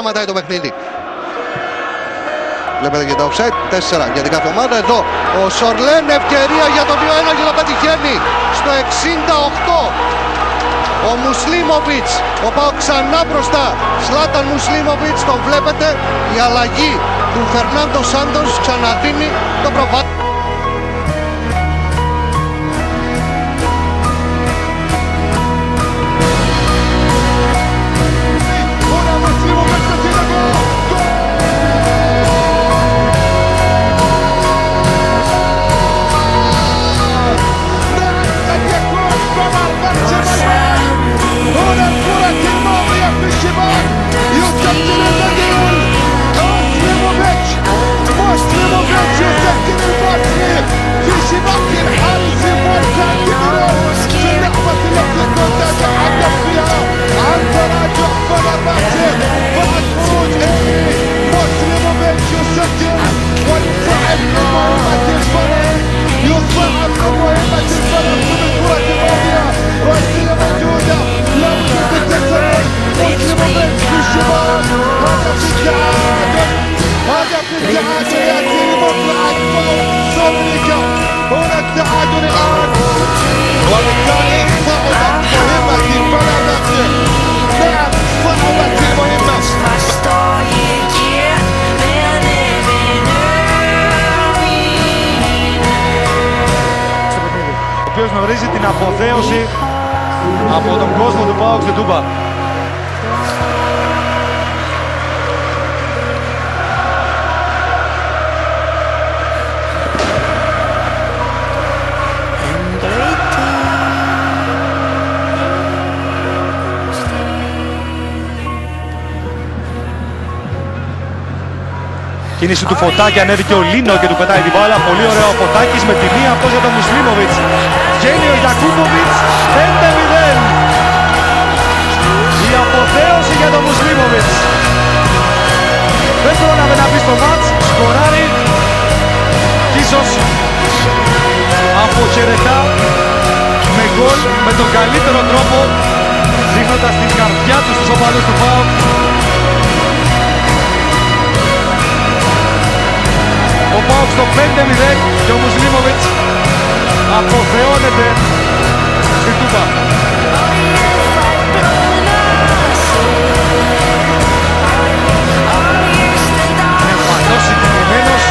σταματάει το παιχνίδι. Βλέπετε και τα offside, 4 για την κάθε ομάδα. Εδώ ο Σορλέν, ευκαιρία για το 2-1 και το πετυχαίνει στο 68. Ο Μουσλίμοβιτς, ο ΠΑΟΚ ξανά μπροστά. Σλάταν Μουσλίμοβιτς, τον βλέπετε. Η αλλαγή του Φερνάντο Σάντος ξαναδίνει το προβάδισμα. Ο οποίος γνωρίζει την αποθέωση από τον κόσμο του ΠΑΟΚ στην Τούμπα. Κίνηση του Φωτάκη, ανέβηκε ο Λίνο και του πετάει την μπάλα. Πολύ ωραίο ο Φωτάκης με τη μία, αυτός για τον Μουσλίμοβιτς. Βγαίνει ο Γιακούποβιτς, 5-0. Η αποθέωση για τον Μουσλίμοβιτς. Δεν πρόλαβε να μπει στο μάτς, σκοράρει. Κι ίσως αποχαιρετά με γκολ με τον καλύτερο τρόπο, δείχνοντας την καρδιά του στους οπαδούς του ΠΑΟΚ. Ο ΠΑΟΚ στο 5-0 και ο Μουσλίμοβιτς αποθεώνεται στη Τούμπα. Εμφανώς συγκεκριμένος.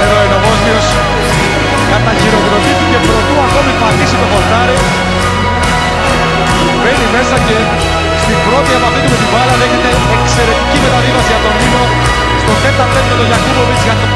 Εδώ είναι ο Βόσνιος. Καταχειροκροτεί του και προτού ακόμη πατήσει το χορτάρι. Μπαίνει μέσα και στην πρώτη επαφή του με την μπάλα δέχεται εξαιρετική μεταβίβαση από τον Λίνο στο 4-5 με τον Γιακούποβιτς για το